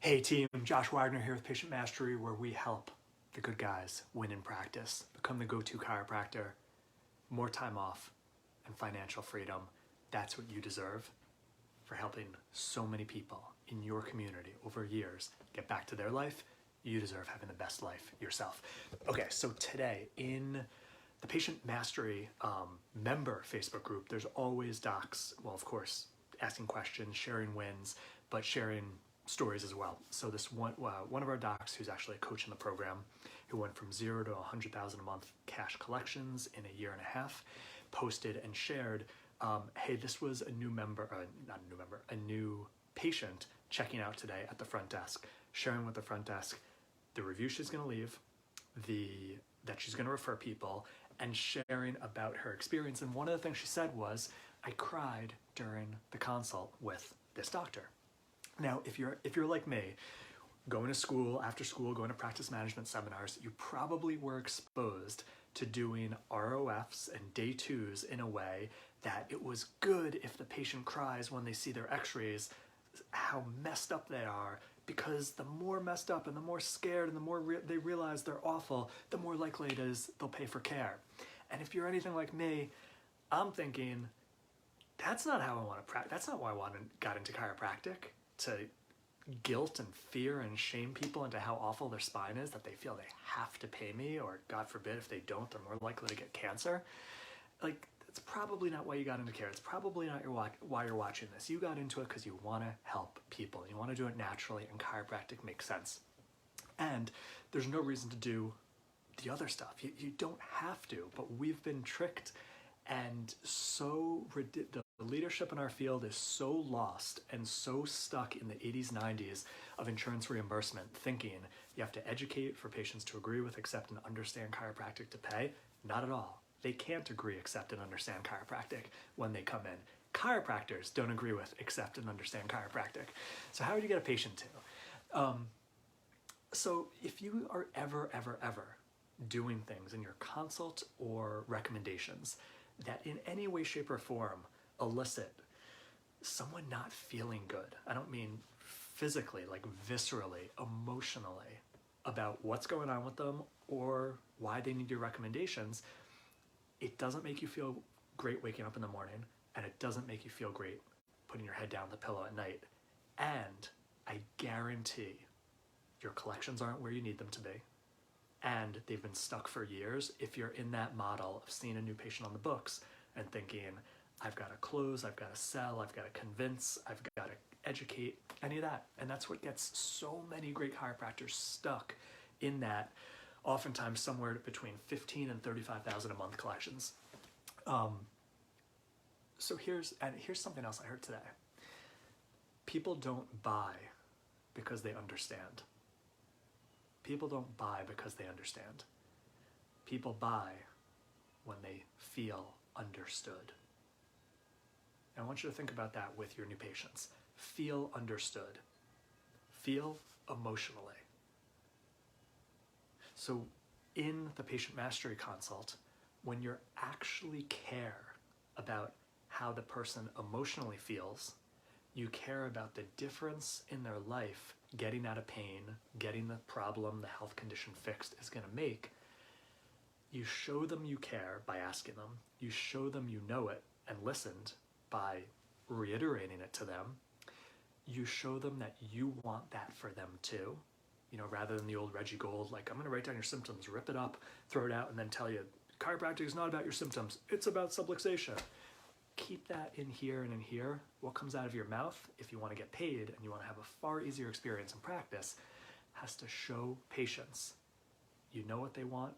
Hey team, Josh Wagner here with Patient Mastery, where we help the good guys win in practice, become the go-to chiropractor, more time off, and financial freedom. That's what you deserve for helping so many people in your community over years get back to their life. You deserve having the best life yourself. Okay, so today in the Patient Mastery member Facebook group, there's always docs, well, of course, asking questions, sharing wins, but sharing stories as well. So this one of our docs, who's actually a coach in the program, who went from 0 to 100,000 a month cash collections in a year and a half, posted and shared, hey, this was a new member, not a new member, a new patient checking out today at the front desk, sharing with the front desk the review she's going to leave, that she's going to refer people, and sharing about her experience. And one of the things she said was, I cried during the consult with this doctor. Now, if you're like me, going to school, after school, going to practice management seminars, you probably were exposed to doing ROFs and day twos in a way that it was good if the patient cries when they see their x-rays, how messed up they are, because the more messed up and the more scared and the more they realize they're awful, the more likely it is they'll pay for care. And if you're anything like me, I'm thinking, that's not how I want to practice. That's not why I got into chiropractic, to guilt and fear and shame people into how awful their spine is, that they feel they have to pay me, or God forbid, if they don't, they're more likely to get cancer. Like, that's probably not why you got into care. It's probably not why you're watching this. You got into it because you want to help people. You want to do it naturally, and chiropractic makes sense. And there's no reason to do the other stuff. You don't have to, but we've been tricked, and the leadership in our field is so lost and so stuck in the 80s, 90s of insurance reimbursement, thinking you have to educate for patients to agree with, accept, and understand chiropractic to pay. Not at all. They can't agree, accept, and understand chiropractic when they come in. Chiropractors don't agree with, accept, and understand chiropractic. So how do you get a patient to? So if you are ever doing things in your consult or recommendations that in any way, shape, or form elicit someone not feeling good, I don't mean physically, like viscerally, emotionally, about what's going on with them or why they need your recommendations, it doesn't make you feel great waking up in the morning, and it doesn't make you feel great putting your head down the pillow at night. And I guarantee your collections aren't where you need them to be, and they've been stuck for years if you're in that model of seeing a new patient on the books and thinking, I've got to close, I've got to sell, I've got to convince, I've got to educate, any of that. And that's what gets so many great chiropractors stuck in that, oftentimes somewhere between 15 and 35,000 a month collections. So here's something else I heard today. People don't buy because they understand. People don't buy because they understand. People buy when they feel understood. And I want you to think about that with your new patients. Feel understood. Feel emotionally. So in the patient mastery consult, when you actually care about how the person emotionally feels, you care about the difference in their life getting out of pain, getting the problem, the health condition fixed is going to make. You show them you care by asking them. You show them you know it and listened by reiterating it to them. You show them that you want that for them too. Rather than the old Reggie Gold, like, I'm going to write down your symptoms, rip it up, throw it out, and then tell you, chiropractic is not about your symptoms. It's about subluxation. Keep that in here and in here. What comes out of your mouth, if you want to get paid and you want to have a far easier experience in practice, has to show patients you know what they want,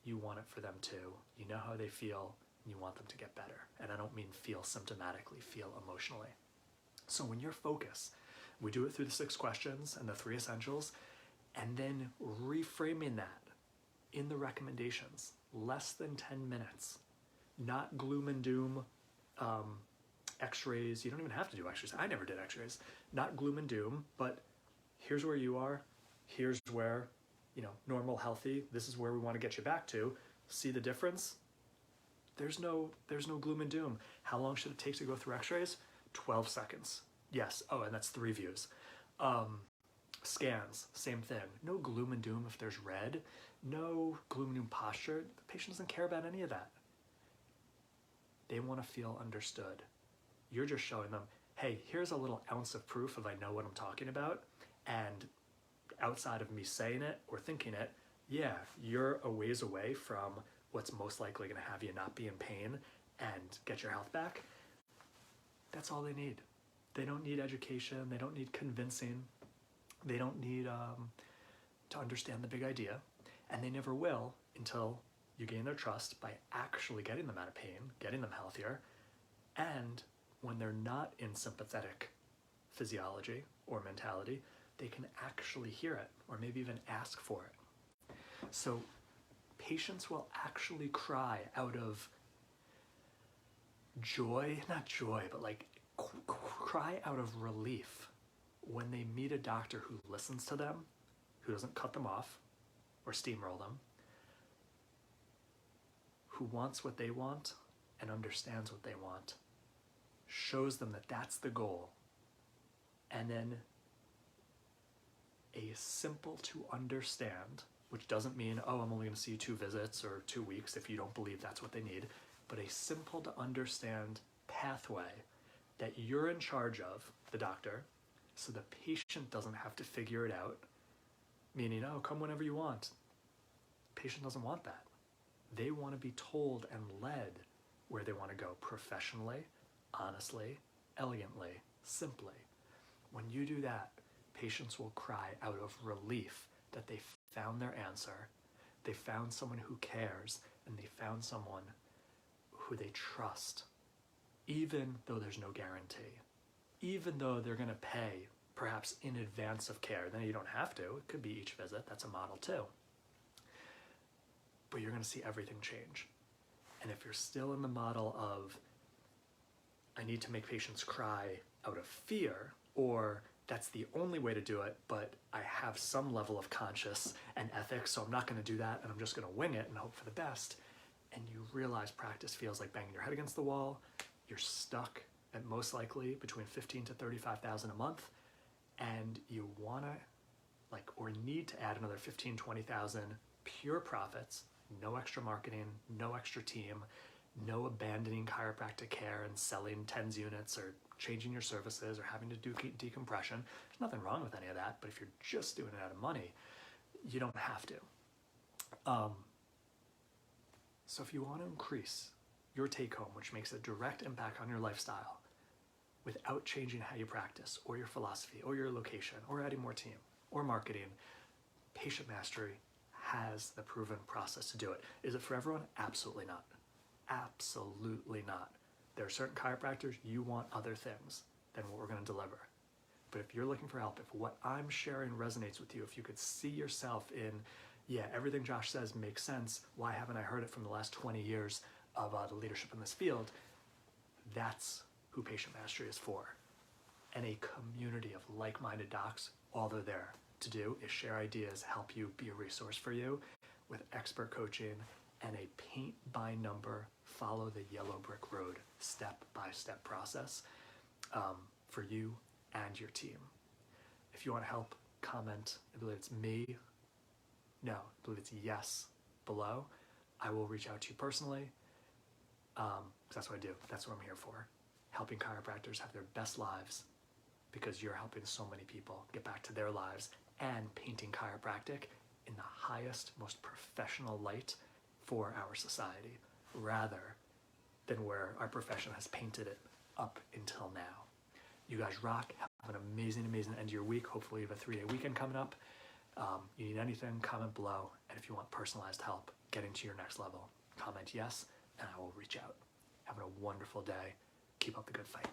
you want it for them too, you know how they feel, and you want them to get better. And I don't mean feel symptomatically, feel emotionally. So when you're focused, we do it through the 6 questions and the 3 essentials, and then reframing that in the recommendations, less than 10 minutes, not gloom and doom, x-rays. You don't even have to do x-rays. I never did x-rays. Not gloom and doom, but here's where you are. Here's where, normal, healthy. This is where we want to get you back to. See the difference? There's no gloom and doom. How long should it take to go through x-rays? 12 seconds. Yes. Oh, and that's 3 views. Scans, same thing. No gloom and doom if there's red. No gloom and doom posture. The patient doesn't care about any of that. They want to feel understood. You're just showing them, hey, here's a little ounce of proof of I know what I'm talking about. And outside of me saying it or thinking it, yeah, you're a ways away from what's most likely going to have you not be in pain and get your health back. That's all they need. They don't need education. They don't need convincing. They don't need to understand the big idea. And they never will until you gain their trust by actually getting them out of pain, getting them healthier. And when they're not in sympathetic physiology or mentality, they can actually hear it or maybe even ask for it. So patients will actually cry out of joy, not joy, but like cry out of relief when they meet a doctor who listens to them, who doesn't cut them off or steamroll them, who wants what they want and understands what they want, shows them that that's the goal, and then a simple to understand, which doesn't mean, oh, I'm only going to see you 2 visits or 2 weeks if you don't believe that's what they need, but a simple to understand pathway that you're in charge of, the doctor, so the patient doesn't have to figure it out, meaning, oh, come whenever you want. Patient doesn't want that. They want to be told and led where they want to go professionally, honestly, elegantly, simply. When you do that, patients will cry out of relief that they found their answer, they found someone who cares, and they found someone who they trust, even though there's no guarantee, even though they're going to pay perhaps in advance of care. Then you don't have to. It could be each visit. That's a model too. But you're going to see everything change. And if you're still in the model of, I need to make patients cry out of fear, or that's the only way to do it, but I have some level of conscience and ethics, so I'm not going to do that, and I'm just going to wing it and hope for the best, and you realize practice feels like banging your head against the wall, you're stuck at most likely between 15 to 35,000 a month, and you want to, like, or need to add another 15, 20,000 pure profits, no extra marketing, no extra team, no abandoning chiropractic care and selling tens units or changing your services or having to do decompression. There's nothing wrong with any of that, but if you're just doing it out of money, you don't have to. So if you want to increase your take home, which makes a direct impact on your lifestyle, without changing how you practice or your philosophy or your location or adding more team or marketing, Patient Mastery has the proven process to do it. Is it for everyone? Absolutely not. Absolutely not. There are certain chiropractors, you want other things than what we're going to deliver. But if you're looking for help, if what I'm sharing resonates with you, if you could see yourself in, yeah, everything Josh says makes sense, why haven't I heard it from the last 20 years of the leadership in this field, that's who Patient Mastery is for. And a community of like-minded docs, all they're there to do is share ideas, help you, be a resource for you with expert coaching and a paint-by-number, follow the yellow brick road, step-by-step process for you and your team. If you want to help, comment, I believe it's me, no, I believe it's yes below. I will reach out to you personally, because that's what I do. That's what I'm here for. Helping chiropractors have their best lives because you're helping so many people get back to their lives and painting chiropractic in the highest, most professional light for our society, rather than where our profession has painted it up until now. You guys rock. Have an amazing, amazing end of your week. Hopefully you have a 3-day weekend coming up. You need anything, comment below. And if you want personalized help getting to your next level, comment yes, and I will reach out. Have a wonderful day. Keep up the good fight.